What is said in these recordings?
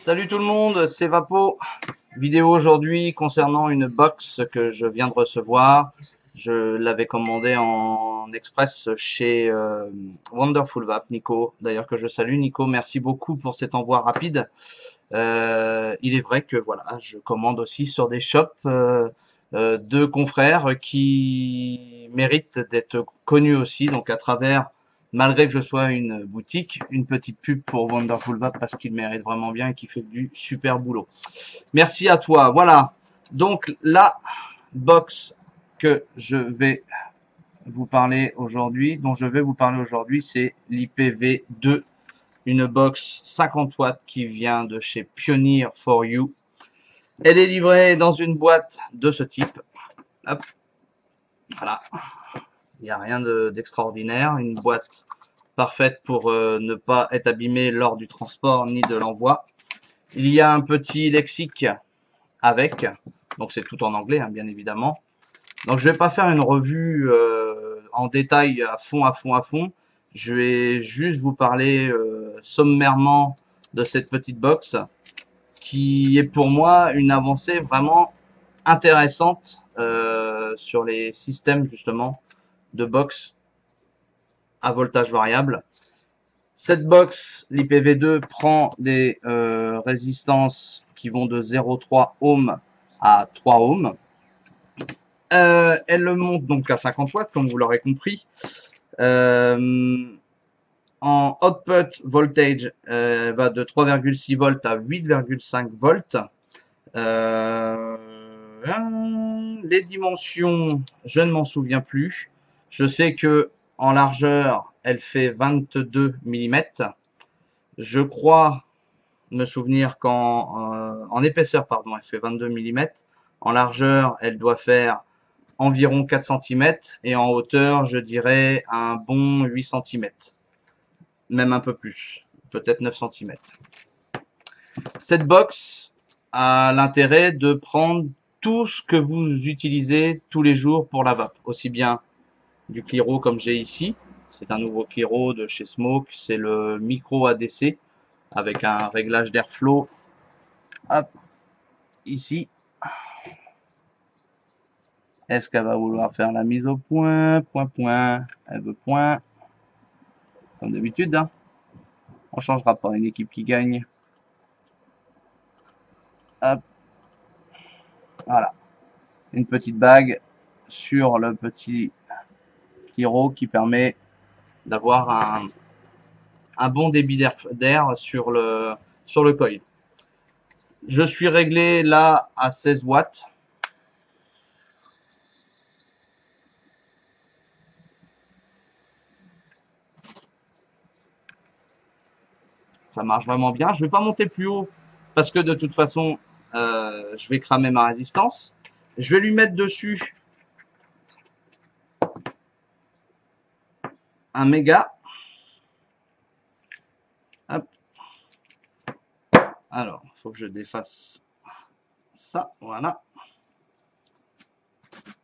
Salut tout le monde, c'est Vapo. Vidéo aujourd'hui concernant une box que je viens de recevoir. Je l'avais commandée en express chez Wonderful Vap, Nico. D'ailleurs que je salue. Nico, merci beaucoup pour cet envoi rapide. Il est vrai que voilà, je commande aussi sur des shops de confrères qui méritent d'être connus aussi. Donc à travers, malgré que je sois une boutique, une petite pub pour Wonderful Vap parce qu'il mérite vraiment bien et qu'il fait du super boulot. Merci à toi. Voilà. Donc la box que je vais vous parler aujourd'hui, dont je vais vous parler aujourd'hui, c'est l'IPv2, une box 50 watts qui vient de chez Pioneer for You. Elle est livrée dans une boîte de ce type. Hop. Voilà. Il n'y a rien d'extraordinaire. Une boîte parfaite pour ne pas être abîmée lors du transport ni de l'envoi. Il y a un petit lexique avec. Donc c'est tout en anglais, hein, bien évidemment. Donc je vais pas faire une revue en détail à fond. Je vais juste vous parler sommairement de cette petite box qui est pour moi une avancée vraiment intéressante sur les systèmes justement de box à voltage variable. Cette box, l'IPv2, prend des résistances qui vont de 0,3 ohms à 3 ohms. Elle monte donc à 50 watts, comme vous l'aurez compris. En output voltage, va de 3,6 volts à 8,5 volts. Les dimensions, je ne m'en souviens plus. Je sais que en largeur, elle fait 22 mm. Je crois me souvenir qu'en en épaisseur, pardon, elle fait 22 mm. En largeur, elle doit faire environ 4 cm et en hauteur, je dirais un bon 8 cm. Même un peu plus, peut-être 9 cm. Cette box a l'intérêt de prendre tout ce que vous utilisez tous les jours pour la vape. Aussi bien du Cliro comme j'ai ici. C'est un nouveau Cliro de chez Smoke. C'est le micro ADC avec un réglage d'airflow. Hop, ici. Est-ce qu'elle va vouloir faire la mise au point? Point. Elle veut point. Comme d'habitude, hein. On changera pas une équipe qui gagne. Hop. Voilà. Une petite bague sur le petit Cliro qui permet d'avoir un bon débit d'air sur le coil. Je suis réglé là à 16 watts. Ça marche vraiment bien. Je ne vais pas monter plus haut parce que de toute façon, je vais cramer ma résistance. Je vais lui mettre dessus un méga. Hop. Alors, il faut que je défasse ça. Voilà.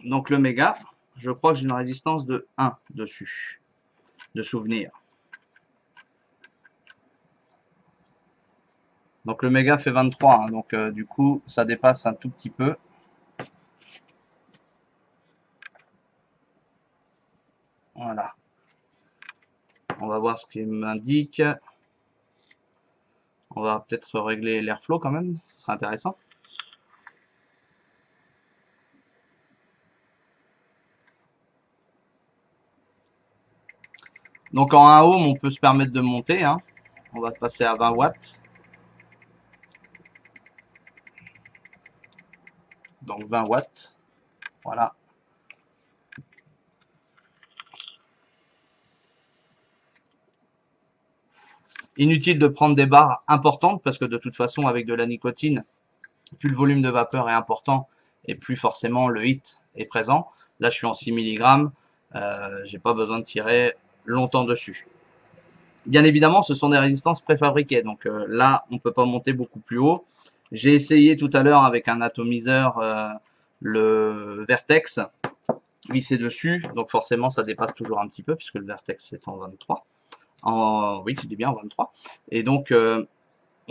Donc le méga, je crois que j'ai une résistance de 1 dessus, de souvenir. Donc le méga fait 23, hein, donc du coup ça dépasse un tout petit peu. Voilà. On va voir ce qu'il m'indique. On va peut-être régler l'airflow quand même, ce sera intéressant. Donc en 1 ohm, on peut se permettre de monter, hein. On va passer à 20 watts. Donc 20 watts. Voilà. Inutile de prendre des barres importantes parce que de toute façon, avec de la nicotine, plus le volume de vapeur est important et plus forcément le hit est présent. Là, je suis en 6 mg. J'ai pas besoin de tirer longtemps dessus. Bien évidemment, ce sont des résistances préfabriquées. Donc là, on ne peut pas monter beaucoup plus haut. J'ai essayé tout à l'heure avec un atomiseur le Vertex, vissé dessus. Donc forcément, ça dépasse toujours un petit peu puisque le Vertex est en 23. Oui, tu dis bien en 23. Et donc,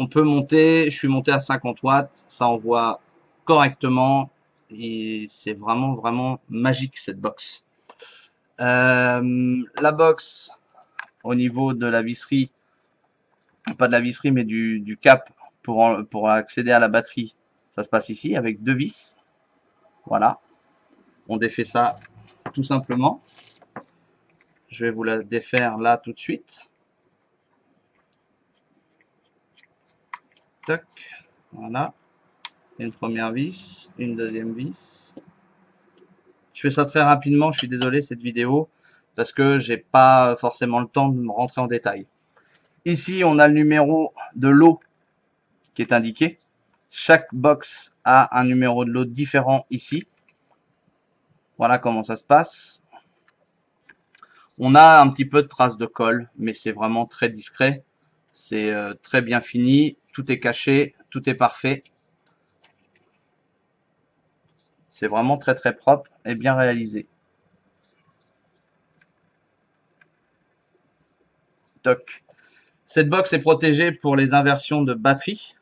On peut monter, je suis monté à 50 watts, ça envoie correctement et c'est vraiment vraiment magique cette box. La box au niveau de la visserie, pas de la visserie mais du cap pour accéder à la batterie, ça se passe ici avec deux vis. Voilà, on défait ça tout simplement. Je vais vous la défaire là tout de suite. Tac, voilà. Une première vis, une deuxième vis. Je fais ça très rapidement, je suis désolé cette vidéo, parce que j'ai pas forcément le temps de me rentrer en détail. Ici, on a le numéro de lot qui est indiqué. Chaque box a un numéro de lot différent ici. Voilà comment ça se passe. On a un petit peu de traces de colle, mais c'est vraiment très discret. C'est très bien fini, tout est caché, tout est parfait. C'est vraiment très très propre et bien réalisé. Toc. Cette box est protégée pour les inversions de batterie.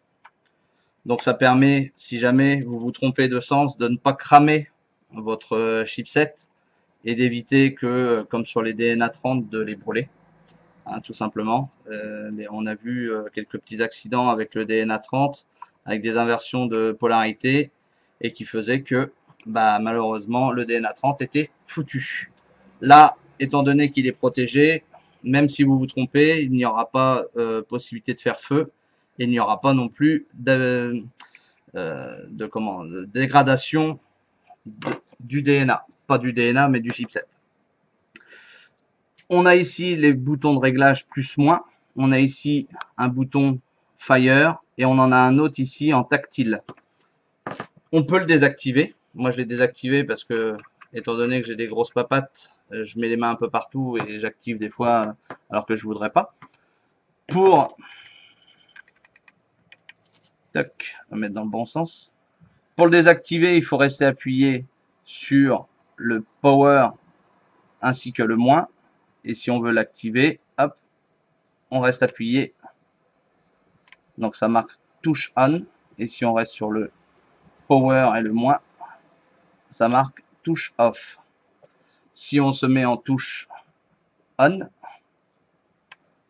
Donc ça permet, si jamais vous vous trompez de sens, de ne pas cramer votre chipset et d'éviter que, comme sur les DNA 30, de les brûler. Hein, tout simplement. On a vu quelques petits accidents avec le DNA 30, avec des inversions de polarité, et qui faisaient que malheureusement le DNA 30 était foutu. Là, étant donné qu'il est protégé, même si vous vous trompez, il n'y aura pas possibilité de faire feu, et il n'y aura pas non plus de dégradation du DNA. Pas du DNA, mais du chipset. On a ici les boutons de réglage plus-moins. On a ici un bouton Fire et on en a un autre ici en tactile. On peut le désactiver. Moi, je l'ai désactivé parce que, étant donné que j'ai des grosses papates, je mets les mains un peu partout et j'active des fois alors que je voudrais pas. Pour mettre dans le bon sens. Pour le désactiver, il faut rester appuyé sur le power ainsi que le moins. Et si on veut l'activer, hop, on reste appuyé. Donc ça marque touche on. Et si on reste sur le power et le moins, ça marque touche off. Si on se met en touche on,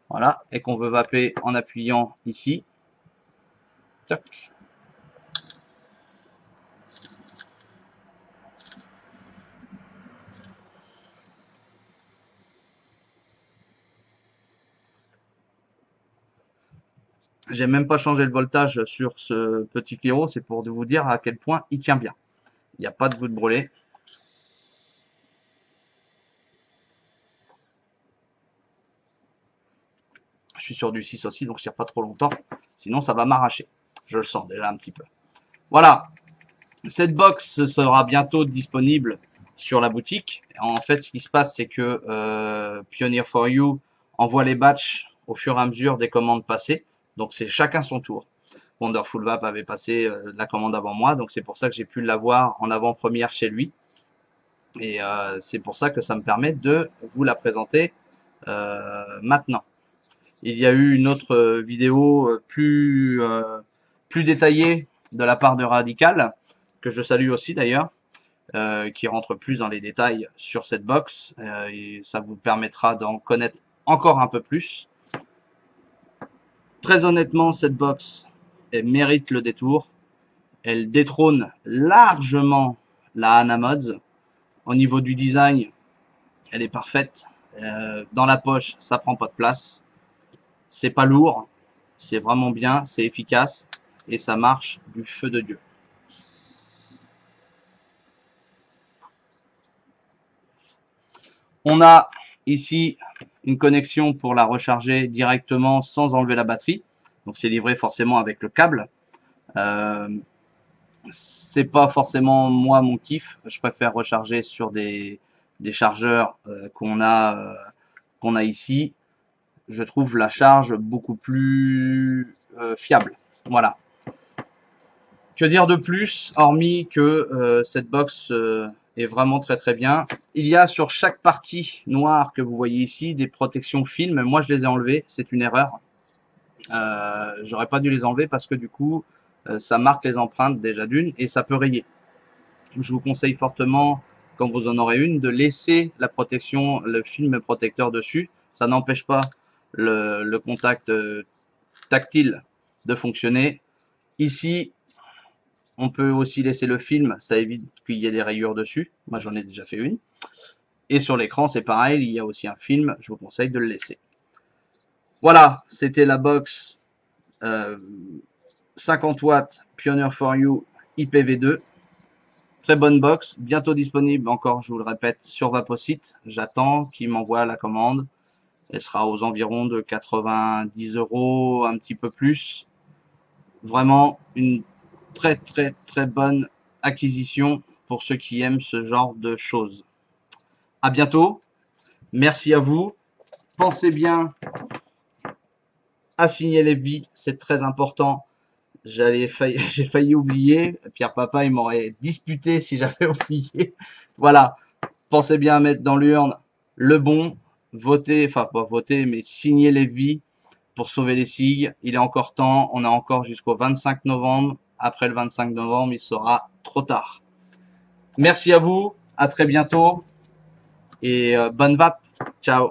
voilà, et qu'on veut vaper en appuyant ici, tac. J'ai même pas changé le voltage sur ce petit Clio, c'est pour vous dire à quel point il tient bien. Il n'y a pas de goutte brûlée. Je suis sur du 6 aussi, donc je tire pas trop longtemps. Sinon, ça va m'arracher. Je le sens déjà un petit peu. Voilà. Cette box sera bientôt disponible sur la boutique. En fait, ce qui se passe, c'est que Pioneer4U envoie les batchs au fur et à mesure des commandes passées. Donc, c'est chacun son tour. Wonderful Vap avait passé la commande avant moi, donc c'est pour ça que j'ai pu l'avoir en avant-première chez lui. Et c'est pour ça que ça me permet de vous la présenter maintenant. Il y a eu une autre vidéo plus détaillée de la part de Radical, que je salue aussi d'ailleurs, qui rentre plus dans les détails sur cette box, et ça vous permettra d'en connaître encore un peu plus. Très honnêtement, cette box, elle mérite le détour. Elle détrône largement la Hana Mods. Au niveau du design, elle est parfaite. Dans la poche, ça prend pas de place. C'est pas lourd, c'est vraiment bien, c'est efficace et ça marche du feu de Dieu. On a ici une connexion pour la recharger directement sans enlever la batterie. Donc c'est livré forcément avec le câble. C'est pas forcément moi mon kiff. Je préfère recharger sur des chargeurs qu'on a ici. Je trouve la charge beaucoup plus fiable. Voilà. Que dire de plus, hormis que cette box est vraiment très très bien. Il y a sur chaque partie noire que vous voyez ici des protections film. Moi je les ai enlevées, c'est une erreur. J'aurais pas dû les enlever parce que du coup, ça marque les empreintes déjà d'une et ça peut rayer. Je vous conseille fortement, quand vous en aurez une, de laisser la protection, le film protecteur dessus. Ça n'empêche pas le contact tactile de fonctionner. Ici, on peut aussi laisser le film, ça évite qu'il y ait des rayures dessus. Moi, j'en ai déjà fait une. Et sur l'écran, c'est pareil, il y a aussi un film, je vous conseille de le laisser. Voilà, c'était la box 50 watts Pioneer for You IPv2. Très bonne box, bientôt disponible encore, je vous le répète, sur Vaposite. J'attends qu'il m'envoie la commande. Elle sera aux environs de 90 €, un petit peu plus. Vraiment une très bonne acquisition pour ceux qui aiment ce genre de choses. À bientôt, merci à vous. Pensez bien à signer les billes, c'est très important. J'ai failli oublier. Pierre Papa, il m'aurait disputé si j'avais oublié. Voilà. Pensez bien à mettre dans l'urne le bon. Votez, enfin pas voter, mais signer les vies pour sauver les cygnes. Il est encore temps. On a encore jusqu'au 25 novembre. Après le 25 novembre, il sera trop tard. Merci à vous. À très bientôt. Et bonne vape. Ciao.